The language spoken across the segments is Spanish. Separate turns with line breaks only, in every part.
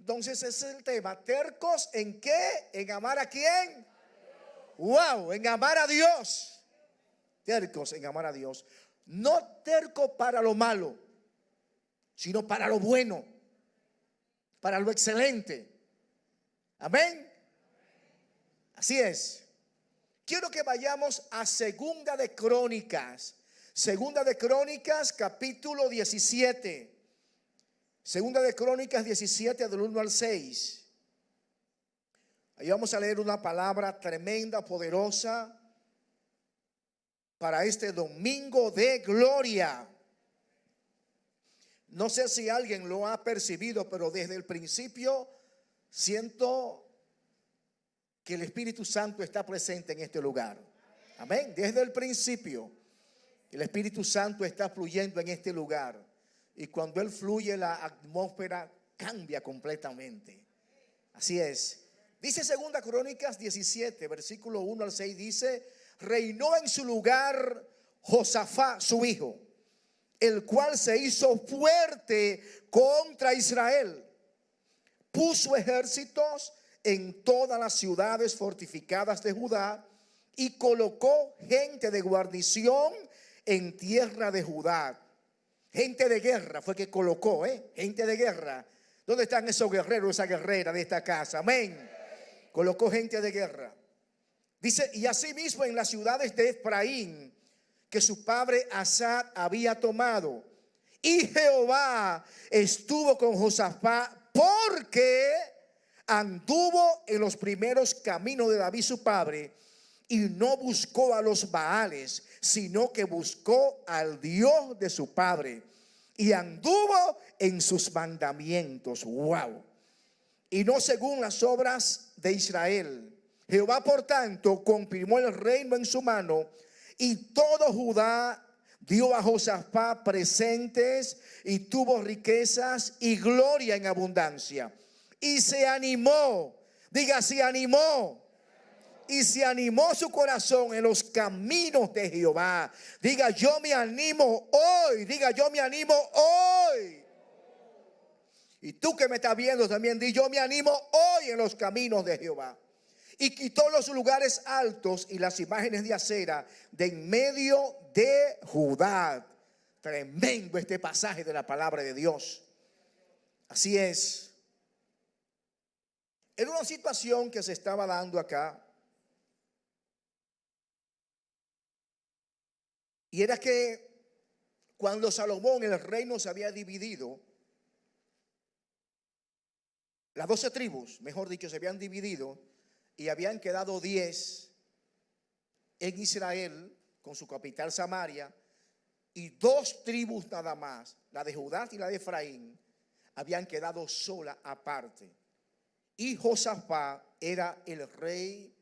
Entonces ese es el tema. ¿Tercos en qué? ¿En amar a quién? Wow, en amar a Dios. Tercos en amar a Dios. No terco para lo malo, sino para lo bueno, para lo excelente. Amén. Así es. Quiero que vayamos a Segunda de Crónicas. Segunda de Crónicas, capítulo 17. Segunda de Crónicas 17, del 1 al 6. Ahí vamos a leer una palabra tremenda, poderosa, para este domingo de gloria. No sé si alguien lo ha percibido, pero desde el principio siento que el Espíritu Santo está presente en este lugar. Amén. Desde el principio el Espíritu Santo está fluyendo en este lugar. Y cuando Él fluye, la atmósfera cambia completamente. Así es. Dice Segunda Crónicas 17, versículo 1 al 6, dice: reinó en su lugar Josafat, su hijo, el cual se hizo fuerte contra Israel. Puso ejércitos en todas las ciudades fortificadas de Judá y colocó gente de guarnición en tierra de Judá. Gente de guerra fue que colocó, gente de guerra. ¿Dónde están esos guerreros, esa guerrera de esta casa? Amén. Colocó gente de guerra. Dice: y asimismo en las ciudades de Efraín, que su padre Asa había tomado. Y Jehová estuvo con Josafat, porque anduvo en los primeros caminos de David su padre, y no buscó a los Baales, sino que buscó al Dios de su padre, y anduvo en sus mandamientos. Wow. Y no según las obras de Israel. Jehová por tanto confirmó el reino en su mano, y todo Judá dio a Josafat presentes, y tuvo riquezas y gloria en abundancia. Y se animó, diga, se animó. Y se animó su corazón en los caminos de Jehová. Diga, yo me animo hoy. Diga, yo me animo hoy. Y tú que me estás viendo también, di, yo me animo hoy en los caminos de Jehová. Y quitó los lugares altos y las imágenes de acera de en medio de Judá. Tremendo este pasaje de la palabra de Dios. Así es. Era una situación que se estaba dando acá. Y era que cuando Salomón, el reino se había dividido, las 12 tribus, mejor dicho, se habían dividido y habían quedado 10 en Israel con su capital Samaria, y 2 tribus nada más, la de Judá y la de Efraín, habían quedado sola aparte. Y Josafat era el rey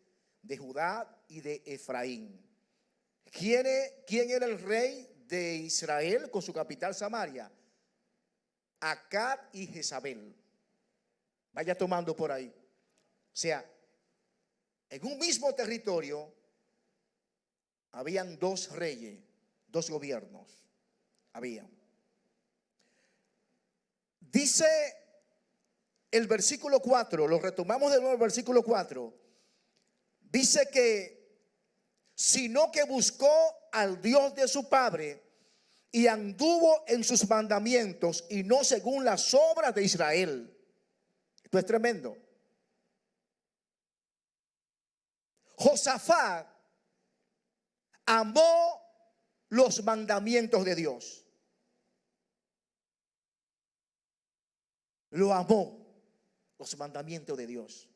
de Judá y de Efraín. ¿Quién era el rey de Israel con su capital Samaria? Acab y Jezabel. Vaya tomando por ahí. O sea, en un mismo territorio habían 2 reyes, 2 gobiernos. Habían. Dice el versículo 4, lo retomamos de nuevo el versículo 4. Dice que sino que buscó al Dios de su padre y anduvo en sus mandamientos, y no según las obras de Israel. Esto es tremendo. Josafat amó los mandamientos de Dios. Lo amó, los mandamientos de Dios.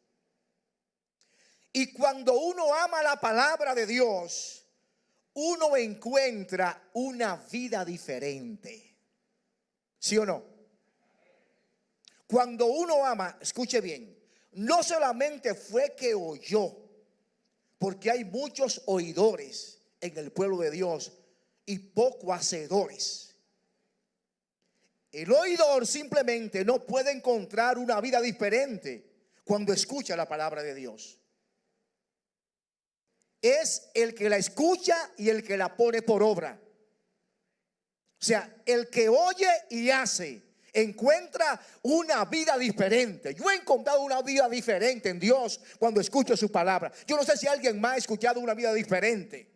Y cuando uno ama la palabra de Dios, uno encuentra una vida diferente. ¿Sí o no? Cuando uno ama, escuche bien, no solamente fue que oyó, porque hay muchos oidores en el pueblo de Dios y poco hacedores. El oidor simplemente no puede encontrar una vida diferente cuando escucha la palabra de Dios. Es el que la escucha y el que la pone por obra. O sea, el que oye y hace, encuentra una vida diferente. Yo he encontrado una vida diferente en Dios cuando escucho su palabra. Yo no sé si alguien más ha escuchado una vida diferente.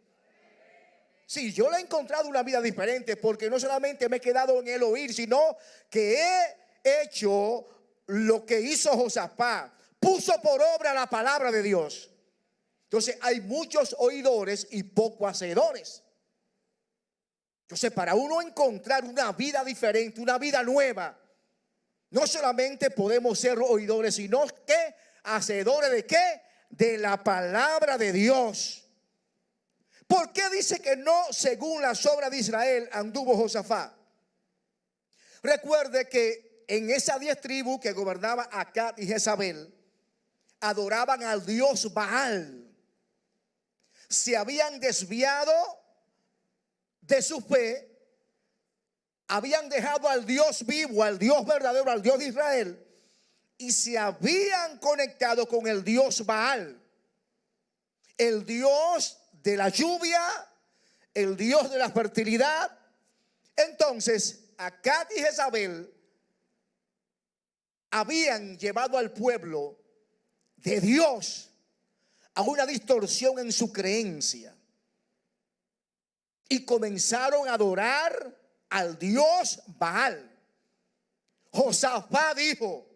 Sí, yo le he encontrado una vida diferente porque no solamente me he quedado en el oír, sino que he hecho lo que hizo Josafat. Puso por obra la palabra de Dios. Entonces hay muchos oidores y pocos hacedores. Entonces, para uno encontrar una vida diferente, una vida nueva, no solamente podemos ser oidores, sino que hacedores de ¿qué? De la palabra de Dios. ¿Por qué dice que no según las obras de Israel anduvo Josafat? Recuerde que en esas 10 tribus que gobernaba Acab y Jezabel, adoraban al dios Baal. Se habían desviado de su fe, habían dejado al Dios vivo, al Dios verdadero, al Dios de Israel, y se habían conectado con el Dios Baal, el Dios de la lluvia, el Dios de la fertilidad. Entonces Acab y Jezabel habían llevado al pueblo de Dios a una distorsión en su creencia. Y comenzaron a adorar al Dios Baal. Josafat dijo: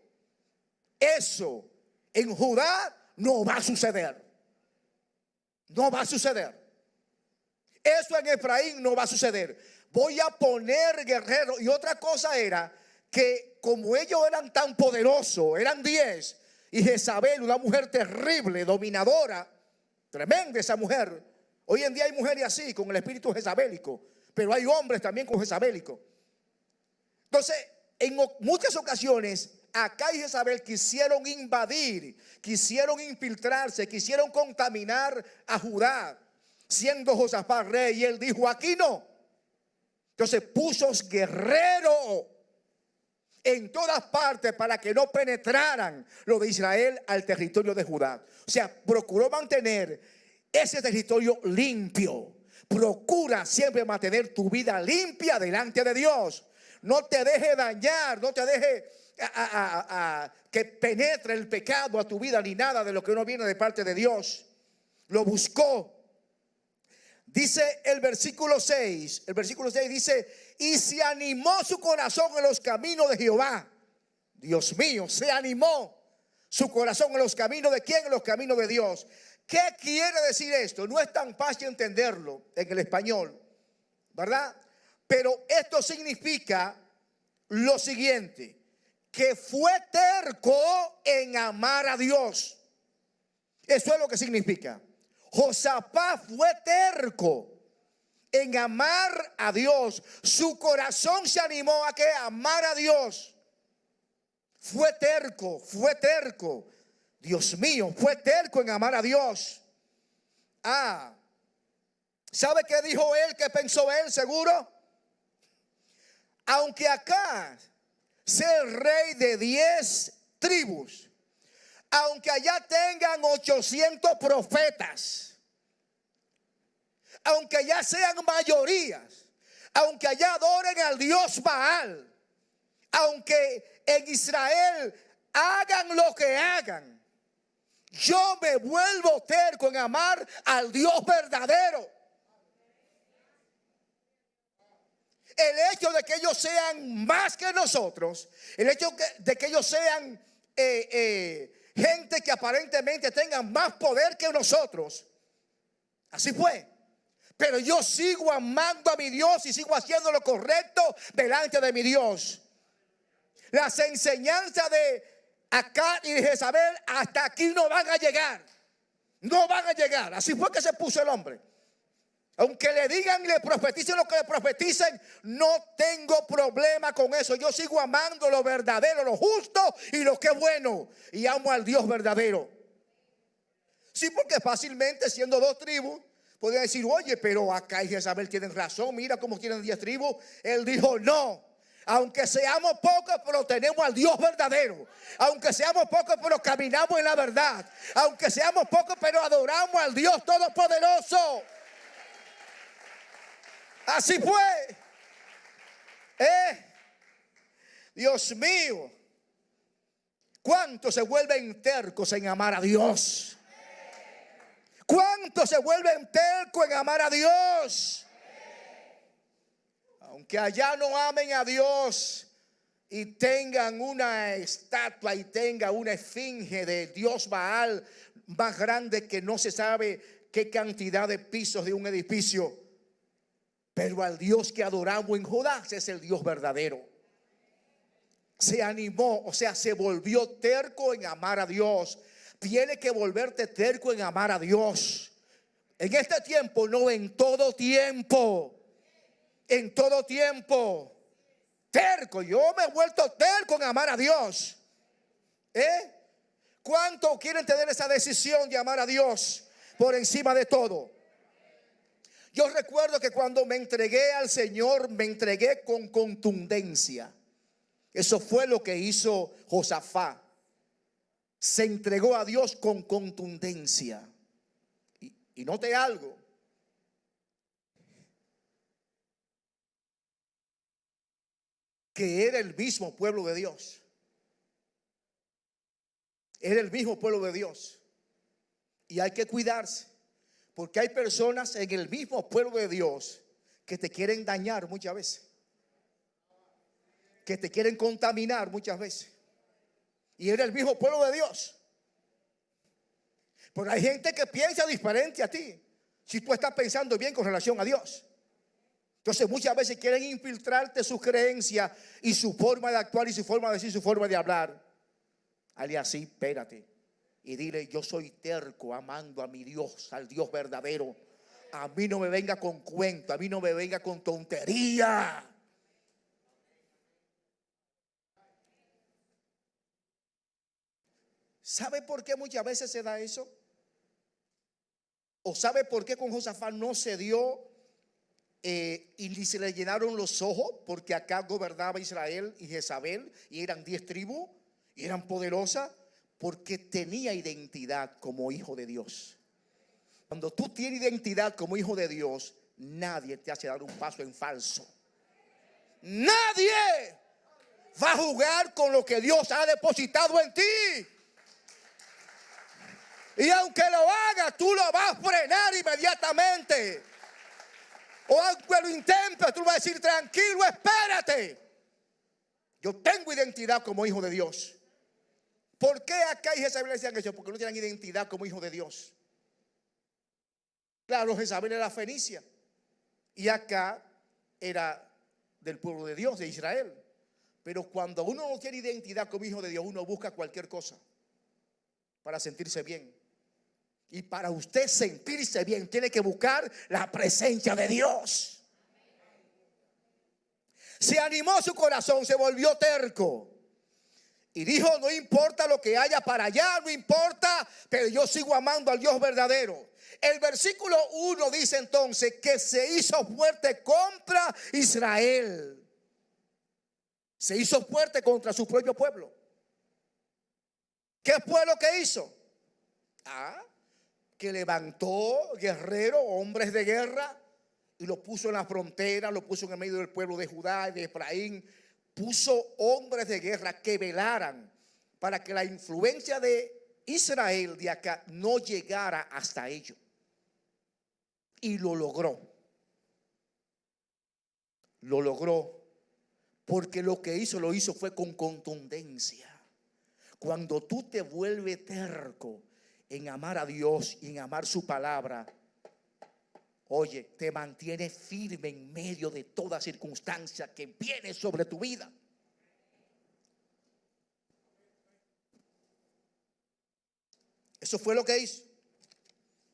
eso en Judá no va a suceder. No va a suceder. Eso en Efraín no va a suceder. Voy a poner guerreros. Y otra cosa era que como ellos eran tan poderosos, eran 10, y Jezabel, una mujer terrible, dominadora, tremenda esa mujer. Hoy en día hay mujeres así, con el espíritu jezabélico, pero hay hombres también con jezabélico. Entonces, en muchas ocasiones, Acab y Jezabel quisieron invadir, quisieron infiltrarse, quisieron contaminar a Judá, siendo Josafat rey, y él dijo: aquí no. Entonces puso guerreros en todas partes para que no penetraran lo de Israel al territorio de Judá. O sea, procuró mantener ese territorio limpio. Procura siempre mantener tu vida limpia delante de Dios. No te deje dañar, no te deje que penetre el pecado a tu vida, ni nada de lo que no viene de parte de Dios. Lo buscó. Dice el versículo 6, dice: y se animó su corazón en los caminos de Jehová. Dios mío, se animó su corazón en los caminos de ¿quién? En los caminos de Dios. ¿Qué quiere decir esto? No es tan fácil entenderlo en el español, ¿verdad? Pero esto significa lo siguiente: que fue terco en amar a Dios. Eso es lo que significa. Josafat fue terco en amar a Dios. Su corazón se animó a que amar a Dios. Fue terco, fue terco. Dios mío, fue terco en amar a Dios. ¿Sabe qué dijo él? ¿Qué pensó él? Seguro. Aunque acá sea el rey de 10 tribus, aunque allá tengan 800 profetas, aunque allá sean mayorías, aunque allá adoren al Dios Baal, aunque en Israel hagan lo que hagan, yo me vuelvo terco en amar al Dios verdadero. El hecho de que ellos sean más que nosotros, el hecho de que ellos sean gente que aparentemente tengan más poder que nosotros, así fue. Pero yo sigo amando a mi Dios y sigo haciendo lo correcto delante de mi Dios. Las enseñanzas de Acab y de Jezabel hasta aquí no van a llegar. No van a llegar. Así fue que se puso el hombre. Aunque le digan y le profeticen lo que le profeticen, no tengo problema con eso. Yo sigo amando lo verdadero, lo justo y lo que es bueno. Y amo al Dios verdadero. Sí, porque fácilmente siendo 2 tribus, podría decir: oye, pero Acab y Jezabel tienen razón. Mira cómo tienen 10 tribus. Él dijo: no. Aunque seamos pocos, pero tenemos al Dios verdadero. Aunque seamos pocos, pero caminamos en la verdad. Aunque seamos pocos, pero adoramos al Dios todopoderoso. Así fue. Dios mío, ¿cuántos se vuelven tercos en amar a Dios? ¿Cuántos se vuelven tercos en amar a Dios? Aunque allá no amen a Dios y tengan una estatua y tengan una esfinge de Dios Baal más grande que no se sabe qué cantidad de pisos de un edificio, pero al Dios que adoramos en Judá, ese es el Dios verdadero. Se animó, o sea, se volvió terco en amar a Dios. Tiene que volverte terco en amar a Dios. En este tiempo, no, en todo tiempo. En todo tiempo. Terco, yo me he vuelto terco en amar a Dios. ¿Cuánto quieren tener esa decisión de amar a Dios por encima de todo? Yo recuerdo que cuando me entregué al Señor, me entregué con contundencia. Eso fue lo que hizo Josafat. Se entregó a Dios con contundencia. Y note algo. Que era el mismo pueblo de Dios. Era el mismo pueblo de Dios. Y hay que cuidarse. Porque hay personas en el mismo pueblo de Dios que te quieren dañar muchas veces. Que te quieren contaminar muchas veces. Y era el mismo pueblo de Dios. Pero hay gente que piensa diferente a ti. Si tú estás pensando bien con relación a Dios. Entonces muchas veces quieren infiltrarte sus creencias y su forma de actuar y su forma de decir, su forma de hablar. Hazle así, espérate. Y dile, yo soy terco amando a mi Dios, al Dios verdadero. A mí no me venga con cuento, a mí no me venga con tontería. ¿Sabe por qué muchas veces se da eso? ¿O sabe por qué con Josafat no se dio y ni se le llenaron los ojos? Porque acá gobernaba Israel y Jezabel y eran 10 tribus y eran poderosas. Porque tenía identidad como hijo de Dios. Cuando tú tienes identidad como hijo de Dios, nadie te hace dar un paso en falso. Nadie va a jugar con lo que Dios ha depositado en ti. Y aunque lo haga, tú lo vas a frenar inmediatamente. O aunque lo intentes, tú vas a decir, tranquilo, espérate. Yo tengo identidad como hijo de Dios. ¿Por qué acá y Jezabel decían eso? Porque no tenían identidad como hijo de Dios. Claro, Jezabel era fenicia y acá era del pueblo de Dios, de Israel. Pero cuando uno no tiene identidad como hijo de Dios, uno busca cualquier cosa para sentirse bien. Y para usted sentirse bien, tiene que buscar la presencia de Dios. Se animó su corazón, se volvió terco. Y dijo, no importa lo que haya para allá, no importa, pero yo sigo amando al Dios verdadero. El versículo 1 dice entonces que se hizo fuerte contra Israel. Se hizo fuerte contra su propio pueblo. ¿Qué fue lo que hizo? Que levantó guerreros, hombres de guerra, y lo puso en la frontera, lo puso en el medio del pueblo de Judá y de Efraín. Puso hombres de guerra que velaran para que la influencia de Israel de acá no llegara hasta ellos. Y lo logró. Lo logró porque lo que hizo, lo hizo fue con contundencia. Cuando tú te vuelves terco en amar a Dios y en amar su palabra, oye, te mantienes firme en medio de toda circunstancia que viene sobre tu vida. Eso fue lo que hizo.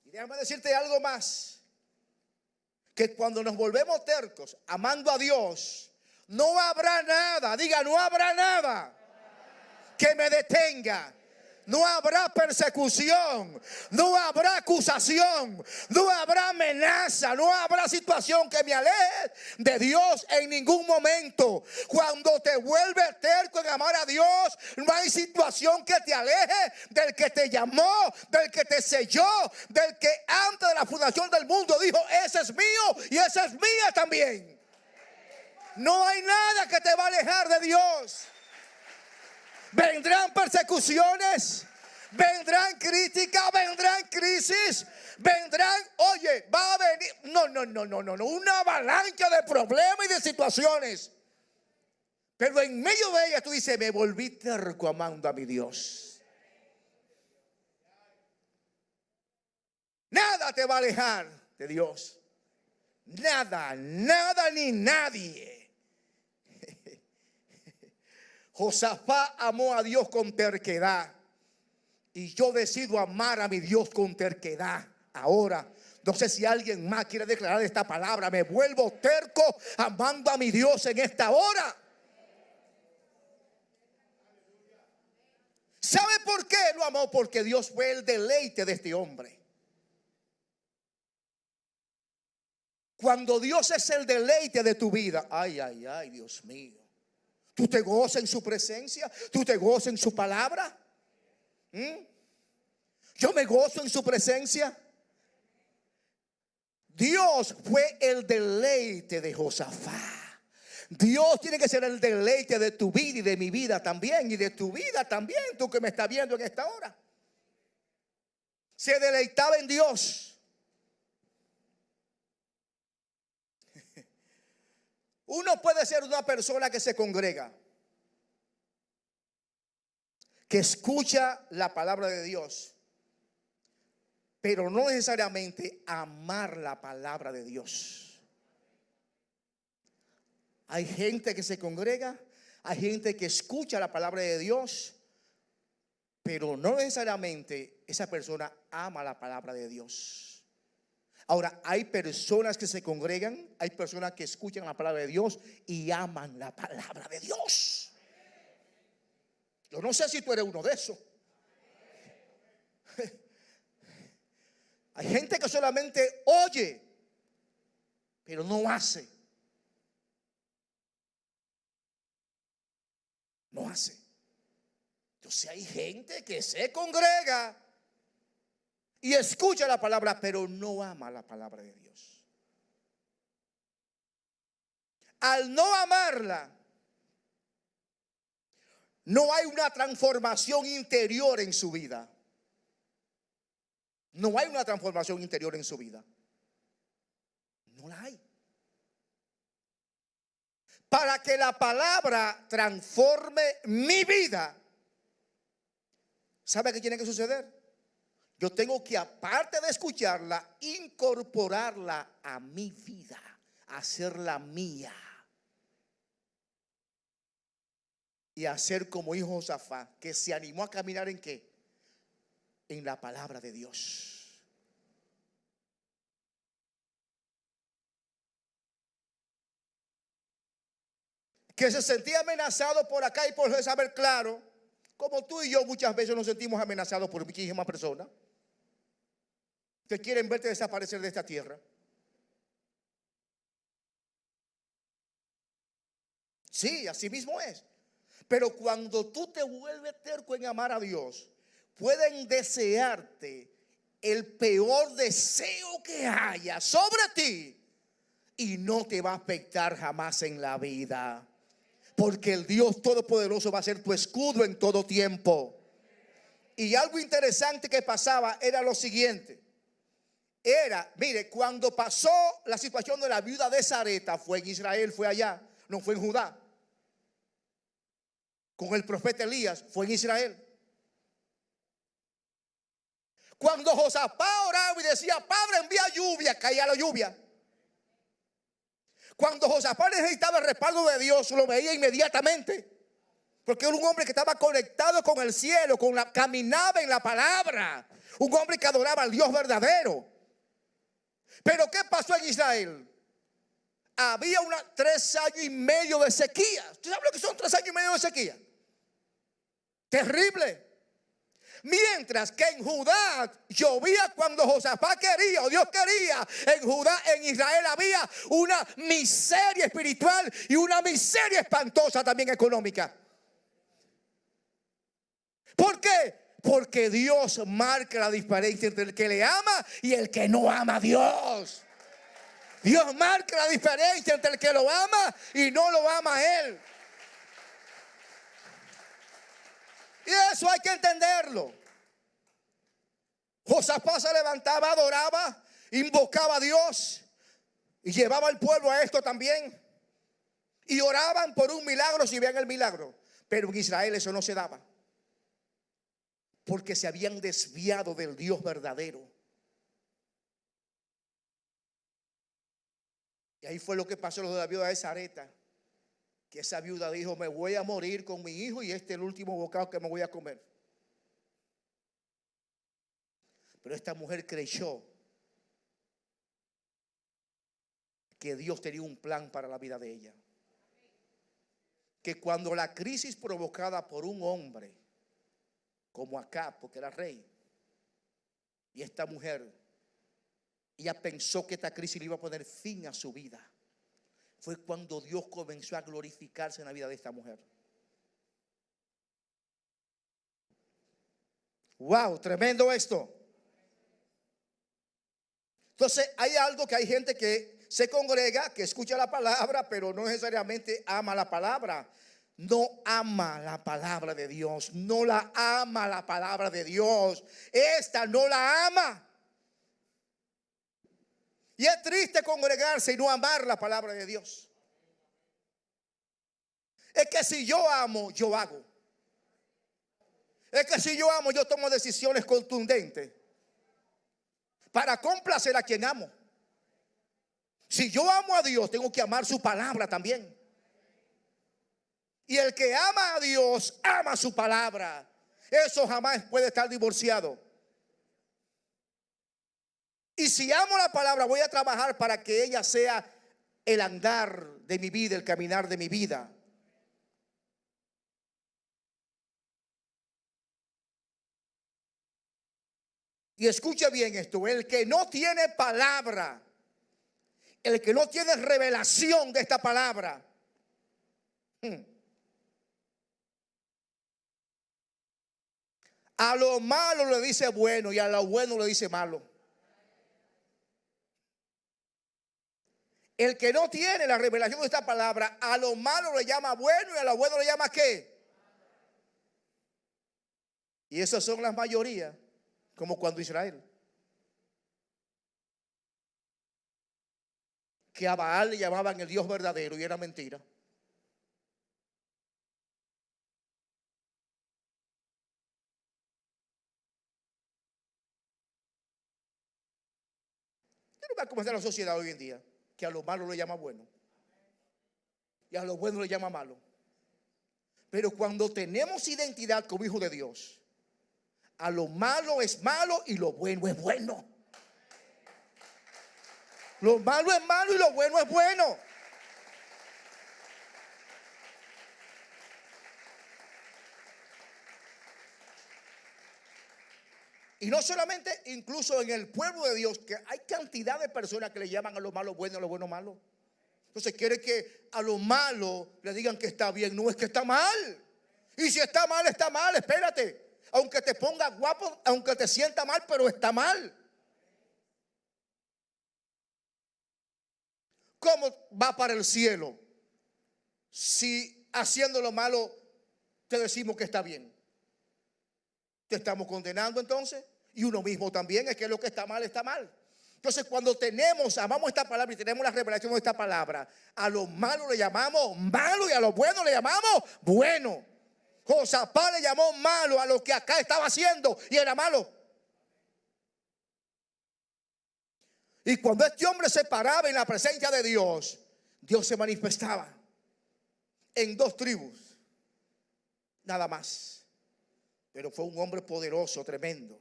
Y déjame decirte algo más. Que cuando nos volvemos tercos, amando a Dios, no habrá nada, diga, no habrá nada que me detenga. No habrá persecución, no habrá acusación, no habrá amenaza, no habrá situación que me aleje de Dios en ningún momento. Cuando te vuelves terco en amar a Dios, no hay situación que te aleje del que te llamó, del que te selló, del que antes de la fundación del mundo dijo, ese es mío y esa es mía también. No hay nada que te va a alejar de Dios. Vendrán persecuciones, vendrán críticas, vendrán crisis, vendrán, oye, va a venir, no, una avalancha de problemas y de situaciones. Pero en medio de ella tú dices, me volví terco amando a mi Dios. Nada te va a alejar de Dios. Nada ni nadie. Josafat amó a Dios con terquedad. Y yo decido amar a mi Dios con terquedad. Ahora, no sé si alguien más quiere declarar esta palabra. Me vuelvo terco amando a mi Dios en esta hora. ¿Sabe por qué lo amó? Porque Dios fue el deleite de este hombre. Cuando Dios es el deleite de tu vida, ay, Dios mío. Tú te gozas en su presencia, tú te gozas en su palabra. Yo me gozo en su presencia. Dios fue el deleite de Josafat. Dios tiene que ser el deleite de tu vida y de mi vida también. Y de tu vida también, tú que me estás viendo en esta hora. Se deleitaba en Dios. Uno puede ser una persona que se congrega, que escucha la palabra de Dios, pero no necesariamente amar la palabra de Dios. Hay gente que se congrega, hay gente que escucha la palabra de Dios, pero no necesariamente esa persona ama la palabra de Dios. Ahora, hay personas que se congregan, hay personas que escuchan la palabra de Dios y aman la palabra de Dios. Yo no sé si tú eres uno de esos. Hay gente que solamente oye, pero no hace. No hace. Entonces hay gente que se congrega y escucha la palabra, pero no ama la palabra de Dios. Al no amarla, no hay una transformación interior en su vida. No hay una transformación interior en su vida. No la hay. Para que la palabra transforme mi vida, ¿sabe qué tiene que suceder? Yo tengo que, aparte de escucharla, incorporarla a mi vida, hacerla mía. Y hacer como hijo Josafat, que se animó a caminar ¿en qué? En la palabra de Dios. Que se sentía amenazado por acá y por saber claro, como tú y yo muchas veces nos sentimos amenazados por muchísimas personas que quieren verte desaparecer de esta tierra. Sí, así mismo es. Pero cuando tú te vuelves terco en amar a Dios, pueden desearte el peor deseo que haya sobre ti y no te va a afectar jamás en la vida. Porque el Dios Todopoderoso va a ser tu escudo en todo tiempo. Y algo interesante que pasaba era lo siguiente. Mire, cuando pasó la situación de la viuda de Sarepta, fue en Israel, fue allá, no fue en Judá. Con el profeta Elías, fue en Israel. Cuando Josafat oraba y decía, Padre, envía lluvia, caía la lluvia. Cuando Josafat necesitaba el respaldo de Dios, lo veía inmediatamente. Porque era un hombre que estaba conectado con el cielo, caminaba en la palabra. Un hombre que adoraba al Dios verdadero. Pero ¿qué pasó en Israel? Había 3 años y medio de sequía. ¿Usted sabe lo que son 3 años y medio de sequía? Terrible. Mientras que en Judá llovía cuando Josafat quería o Dios quería. En Judá, en Israel había una miseria espiritual y una miseria espantosa también económica. ¿Por qué? Porque Dios marca la diferencia entre el que le ama y el que no ama a Dios. Dios marca la diferencia entre el que lo ama y no lo ama a Él. Y eso hay que entenderlo. Josafat se levantaba, adoraba, invocaba a Dios y llevaba al pueblo a esto también. Y oraban por un milagro si vean el milagro. Pero en Israel eso no se daba, porque se habían desviado del Dios verdadero. Y ahí fue lo que pasó lo de la viuda de Sarepta, que esa viuda dijo: me voy a morir con mi hijo y este es el último bocado que me voy a comer. Pero esta mujer creyó que Dios tenía un plan para la vida de ella. Que cuando la crisis provocada por un hombre como Acab, porque era rey, y esta mujer, ella pensó que esta crisis le iba a poner fin a su vida, fue cuando Dios comenzó a glorificarse en la vida de esta mujer. Wow, tremendo esto. Entonces hay algo que hay gente que se congrega, que escucha la palabra, pero no necesariamente ama la palabra. No ama la palabra de Dios. No la ama la palabra de Dios. Esta no la ama. Y es triste congregarse y no amar la palabra de Dios. Es que si yo amo, yo hago. Es que si yo amo, yo tomo decisiones contundentes para complacer a quien amo. Si yo amo a Dios, tengo que amar su palabra también. Y el que ama a Dios, ama su palabra. Eso jamás puede estar divorciado. Y si amo la palabra, voy a trabajar para que ella sea el andar de mi vida, el caminar de mi vida. Y escuche bien esto: el que no tiene palabra, el que no tiene revelación de esta palabra, a lo malo le dice bueno y a lo bueno le dice malo. El que no tiene la revelación de esta palabra, a lo malo le llama bueno y a lo bueno le llama ¿qué? Y esas son las mayorías, como cuando Israel, que a Baal le llamaban el Dios verdadero y era mentira. ¿Qué no va a comenzar la sociedad hoy en día? Que a lo malo le llama bueno y a lo bueno le llama malo. Pero cuando tenemos identidad como hijos de Dios, a lo malo es malo y lo bueno es bueno. Lo malo es malo y lo bueno es bueno. Y no solamente, incluso en el pueblo de Dios, que hay cantidad de personas que le llaman a lo malo bueno, a lo bueno malo. Entonces quiere que a lo malo le digan que está bien. No, es que está mal. Y si está mal, espérate. Aunque te ponga guapo, aunque te sienta mal, pero está mal. ¿Cómo va para el cielo si haciendo lo malo te decimos que está bien? ¿Te estamos condenando entonces? Y uno mismo también, es que lo que está mal, está mal. Entonces cuando amamos esta palabra y tenemos la revelación de esta palabra, a lo malo le llamamos malo y a lo bueno le llamamos bueno. Josafat le llamó malo a lo que acá estaba haciendo y era malo. Y cuando este hombre se paraba en la presencia de Dios, Dios se manifestaba en 2 tribus, nada más. Pero fue un hombre poderoso, tremendo.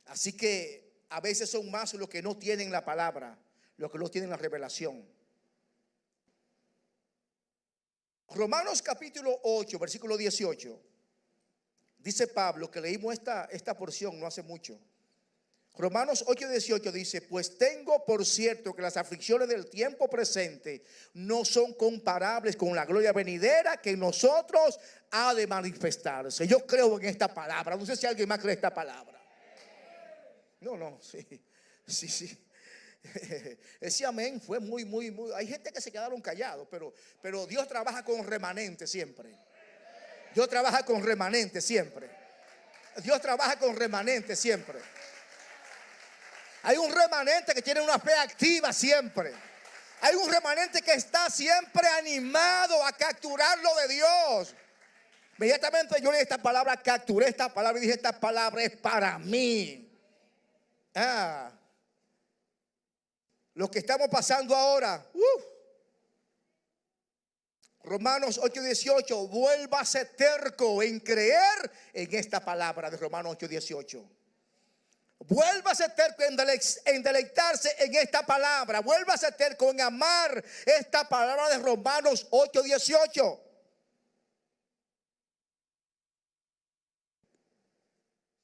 Así que a veces son más los que no tienen la palabra, los que no tienen la revelación. Romanos capítulo 8, versículo 18. Dice Pablo, que leímos esta porción no hace mucho. Romanos 8:18 dice: pues tengo por cierto que las aflicciones del tiempo presente no son comparables con la gloria venidera que en nosotros ha de manifestarse. Yo creo en esta palabra. No sé si alguien más cree esta palabra. No, sí. Sí, sí. Ese amén fue muy. Hay gente que se quedaron callados, pero Dios trabaja con remanente siempre. Dios trabaja con remanente siempre. Dios trabaja con remanente siempre. Hay un remanente que tiene una fe activa siempre. Hay un remanente que está siempre animado a capturar lo de Dios. Inmediatamente yo leí esta palabra, capturé esta palabra y dije: esta palabra es para mí. Lo que estamos pasando ahora. Romanos 8:18. Vuélvase terco en creer en esta palabra de Romanos 8:18. Vuélvase terco en deleitarse en esta palabra. Vuélvase terco en amar esta palabra de Romanos 8:18.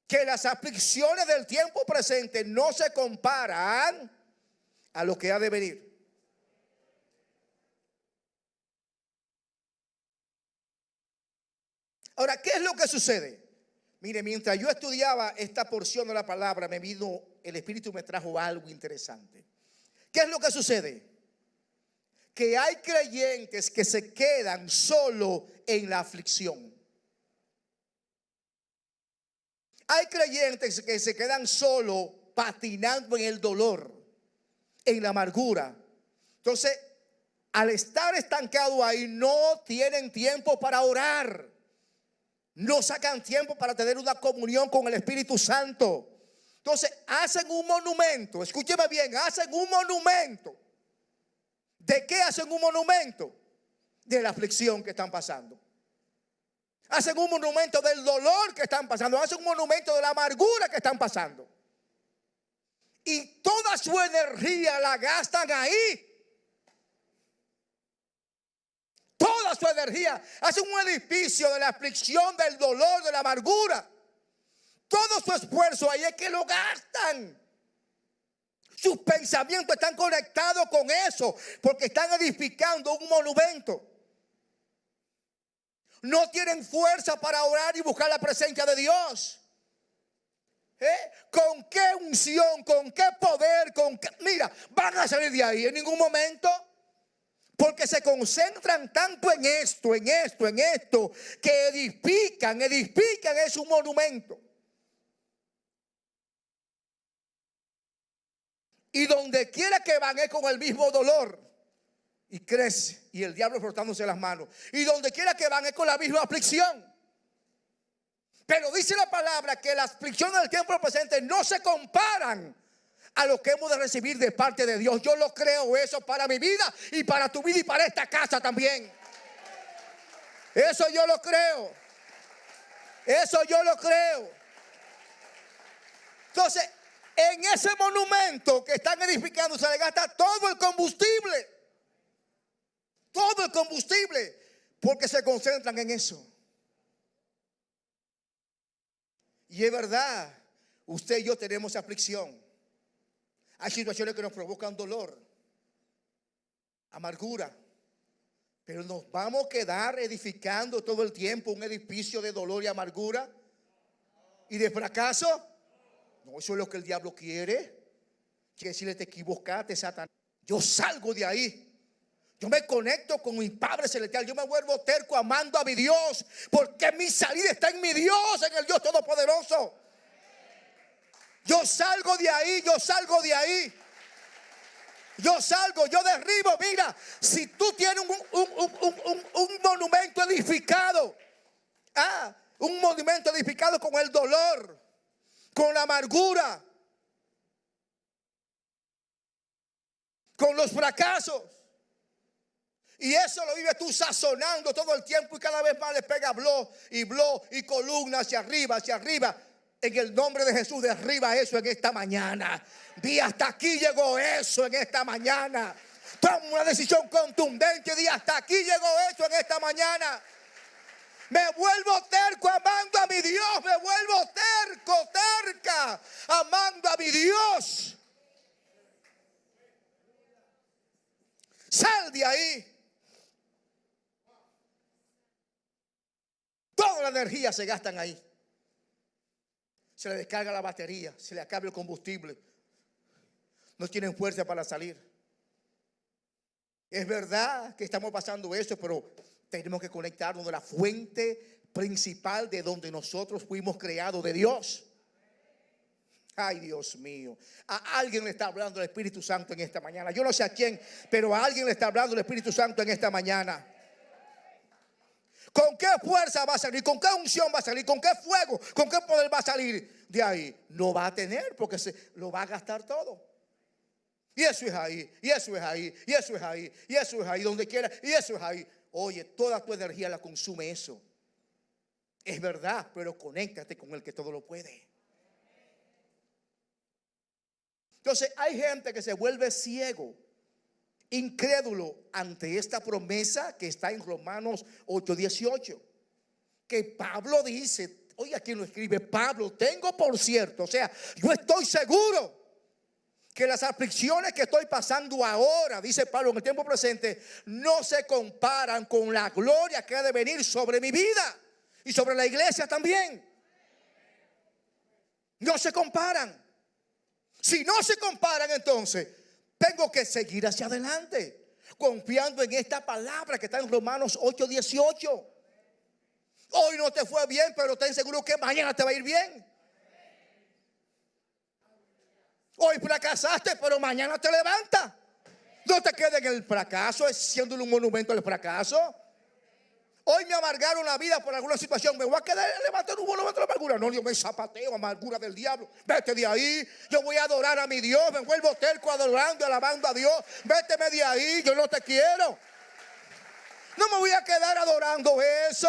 Que las aflicciones del tiempo presente no se comparan a lo que ha de venir. Ahora, ¿qué es lo que sucede? Mire, mientras yo estudiaba esta porción de la palabra, me vino el Espíritu, me trajo algo interesante. ¿Qué es lo que sucede? Que hay creyentes que se quedan solo en la aflicción. Hay creyentes que se quedan solo patinando en el dolor, en la amargura. Entonces, al estar estancados ahí, no tienen tiempo para orar. No sacan tiempo para tener una comunión con el Espíritu Santo. Entonces hacen un monumento. Escúcheme bien, hacen un monumento. ¿De qué hacen un monumento? De la aflicción que están pasando. Hacen un monumento del dolor que están pasando. Hacen un monumento de la amargura que están pasando. Y toda su energía la gastan ahí. Toda su energía. Hacen un edificio de la aflicción, del dolor, de la amargura. Todo su esfuerzo ahí es que lo gastan. Sus pensamientos están conectados con eso, porque están edificando un monumento. No tienen fuerza para orar y buscar la presencia de Dios. ¿Con qué unción, con qué poder, mira, van a salir de ahí en ningún momento? Porque se concentran tanto en esto, que edifican es un monumento. Y donde quiera que van es con el mismo dolor. Y crece, y el diablo frotándose las manos. Y donde quiera que van es con la misma aflicción. Pero dice la palabra que las aflicciones del tiempo presente no se comparan a lo que hemos de recibir de parte de Dios. Yo lo creo eso para mi vida y para tu vida y para esta casa también. Eso yo lo creo. Eso yo lo creo. Entonces, en ese monumento que están edificando se le gasta todo el combustible. Todo el combustible. Porque se concentran en eso. Y es verdad, usted y yo tenemos aflicción. Hay situaciones que nos provocan dolor, amargura. Pero nos vamos a quedar edificando todo el tiempo un edificio de dolor y amargura y de fracaso. No, eso es lo que el diablo quiere. Quiere decirle: te equivocaste, Satanás. Yo salgo de ahí. Yo me conecto con mi Padre Celestial. Yo me vuelvo terco amando a mi Dios, porque mi salida está en mi Dios, en el Dios Todopoderoso. Yo salgo de ahí, yo salgo de ahí. Yo salgo, yo derribo. Mira, si tú tienes un monumento edificado, un monumento edificado con el dolor, con la amargura, con los fracasos, y eso lo vives tú sazonando todo el tiempo, y cada vez más le pega blow y columna hacia arriba, hacia arriba. En el nombre de Jesús, derriba eso en esta mañana. Di: hasta aquí llegó eso en esta mañana. Toma una decisión contundente. Di: hasta aquí llegó eso en esta mañana. Me vuelvo terco amando a mi Dios. Me vuelvo terca amando a mi Dios. Sal de ahí. Toda la energía se gastan ahí. Se le descarga la batería, se le acaba el combustible. no tienen fuerza para salir. Es verdad que estamos pasando eso, pero tenemos que conectarnos de la fuente principal de donde nosotros fuimos creados, de Dios. Ay, Dios mío. A alguien le está hablando el Espíritu Santo en esta mañana. Yo no sé a quién, pero a alguien le está hablando el Espíritu Santo en esta mañana. ¿Con qué fuerza va a salir? ¿Con qué unción va a salir? ¿Con qué fuego? ¿Con qué poder va a salir de ahí? No va a tener, porque se lo va a gastar todo. Y eso es ahí, y eso es ahí, y eso es ahí, y eso es ahí, donde quiera, y eso es ahí. Oye, toda tu energía la consume eso. Es verdad, pero conéctate con el que todo lo puede. Entonces hay gente que se vuelve ciego, incrédulo ante esta promesa que está en Romanos 8:18, que Pablo dice, oye, aquí lo escribe Pablo, tengo por cierto, o sea, yo estoy seguro que las aflicciones que estoy pasando ahora, dice Pablo, en el tiempo presente, no se comparan con la gloria que ha de venir sobre mi vida y sobre la iglesia también. No se comparan. Si no se comparan, entonces tengo que seguir hacia adelante, confiando en esta palabra que está en Romanos 8:18. Hoy no te fue bien, pero ten seguro que mañana te va a ir bien. Hoy fracasaste, pero mañana te levantas. No te quedes en el fracaso, siéndole un monumento al fracaso. Hoy me amargaron la vida por alguna situación. Me voy a quedar levantando un monumento a la amargura. No, yo me zapateo, amargura del diablo. Vete de ahí. Yo voy a adorar a mi Dios. Me vuelvo terco adorando, alabando a Dios. Véteme de ahí. Yo no te quiero. No me voy a quedar adorando eso.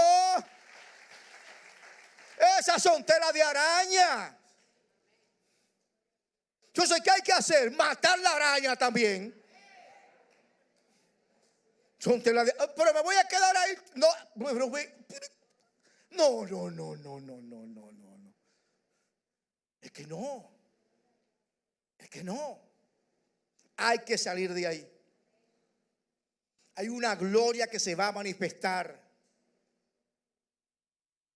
Esas son telas de araña. Entonces, ¿qué hay que hacer? Matar la araña también. Son telas de, pero me voy a quedar ahí. No, no. Es que no. Es que no. Hay que salir de ahí. Hay una gloria que se va a manifestar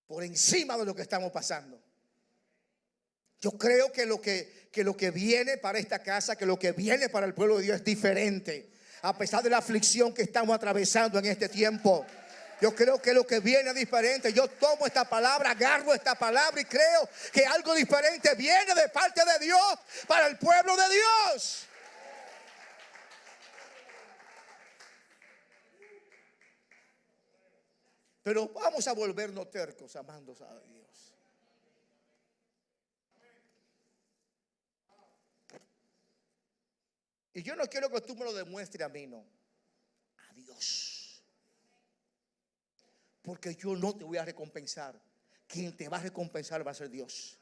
por encima de lo que estamos pasando. Yo creo que lo que viene para esta casa, que lo que viene para el pueblo de Dios es diferente. A pesar de la aflicción que estamos atravesando en este tiempo, yo creo que lo que viene es diferente. Yo tomo esta palabra, agarro esta palabra y creo que algo diferente viene de parte de Dios para el pueblo de Dios. Pero vamos a volvernos tercos, amados a Dios. Y yo no quiero que tú me lo demuestres a mí, no. A Dios. Porque yo no te voy a recompensar. Quien te va a recompensar va a ser Dios.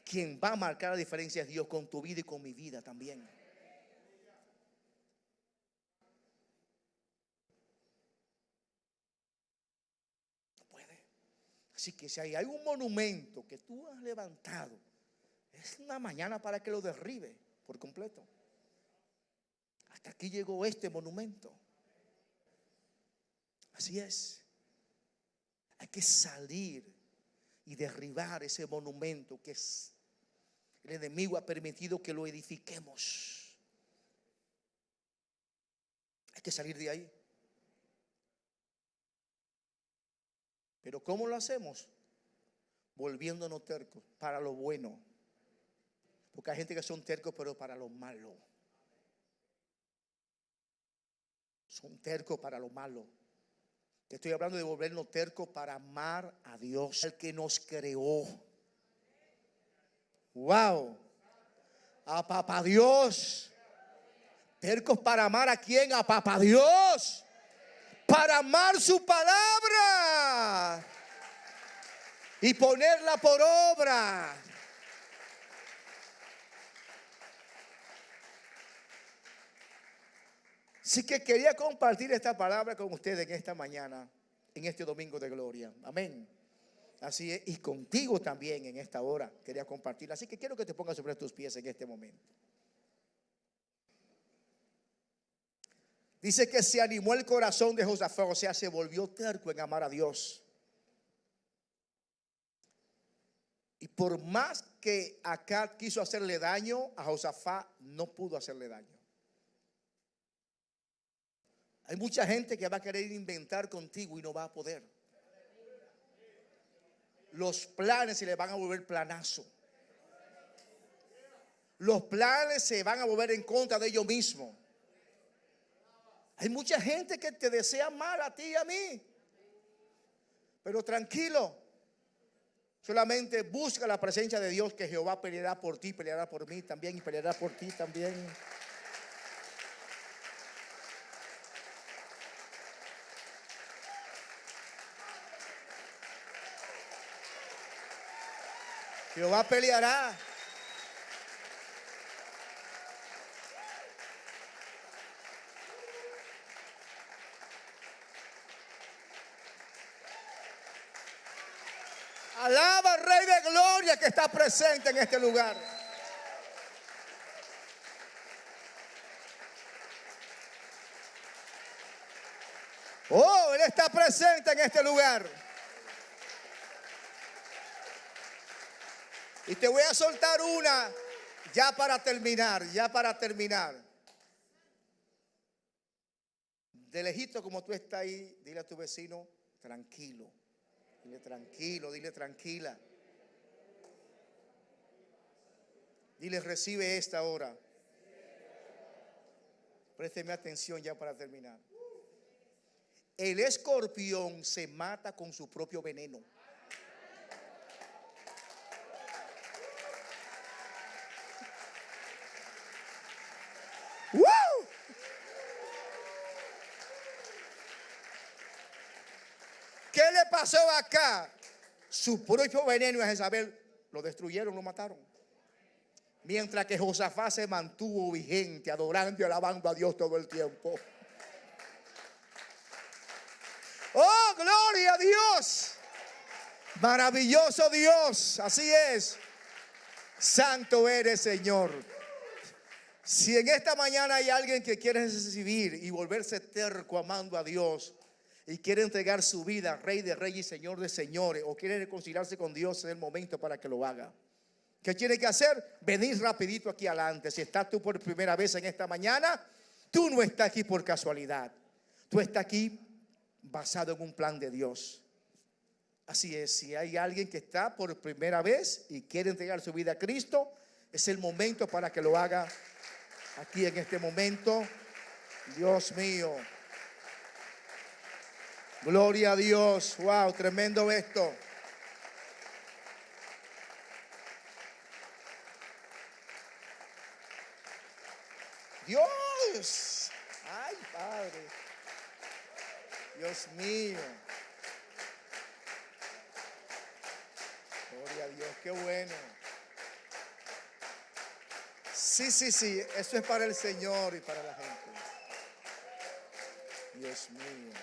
Quien va a marcar la diferencia es Dios, con tu vida y con mi vida también. No puede. Así que si hay un monumento que tú has levantado, es una mañana para que lo derribe por completo. Hasta aquí llegó este monumento. Así es. Hay que salir y derribar ese monumento que el enemigo ha permitido que lo edifiquemos. Hay que salir de ahí. Pero ¿cómo lo hacemos? Volviéndonos tercos para lo bueno. Porque hay gente que son tercos, pero para lo malo. Son tercos para lo malo. Te estoy hablando de volvernos tercos para amar a Dios, el que nos creó. Wow. A papá Dios. Tercos para amar a quién? A papá Dios. Para amar su palabra y ponerla por obra. Así que quería compartir esta palabra con ustedes en esta mañana, en este domingo de gloria. Amén. Así es, y contigo también en esta hora quería compartir. Así que quiero que te pongas sobre tus pies en este momento. Dice que se animó el corazón de Josafat, o sea, se volvió terco en amar a Dios. Y por más que Acab quiso hacerle daño, a Josafat no pudo hacerle daño. Hay mucha gente que va a querer inventar contigo y no va a poder. Los planes se le van a volver planazo. Los planes se van a volver en contra de ellos mismos. Hay mucha gente que te desea mal a ti y a mí. Pero tranquilo. Solamente busca la presencia de Dios, que Jehová peleará por ti, peleará por mí también y peleará por ti también. Jehová peleará. Alaba al Rey de Gloria que está presente en este lugar. Oh, Él está presente en este lugar. Y te voy a soltar una ya para terminar, De lejito como tú estás ahí, dile a tu vecino, tranquilo. Dile tranquilo, dile tranquila. Dile, recibe esta hora. Présteme atención ya para terminar. El escorpión se mata con su propio veneno. ¡Woo! ¿Qué le pasó acá? Su propio veneno a Jezabel lo destruyeron, lo mataron. Mientras que Josafat se mantuvo vigente, adorando y alabando a Dios todo el tiempo. ¡Oh, gloria a Dios! Maravilloso Dios, así es. Santo eres, Señor. Si en esta mañana hay alguien que quiere recibir y volverse terco amando a Dios y quiere entregar su vida, Rey de Reyes y Señor de Señores, o quiere reconciliarse con Dios, es el momento para que lo haga. ¿Qué tiene que hacer? Venir rapidito aquí adelante. Si estás tú por primera vez en esta mañana, tú no estás aquí por casualidad. Tú estás aquí basado en un plan de Dios. Así es, si hay alguien que está por primera vez y quiere entregar su vida a Cristo, es el momento para que lo haga aquí en este momento. Dios mío. Gloria a Dios. Wow, tremendo esto. Dios. Ay, Padre. Dios mío. Gloria a Dios, qué bueno. Sí, eso es para el Señor y para la gente. Dios mío.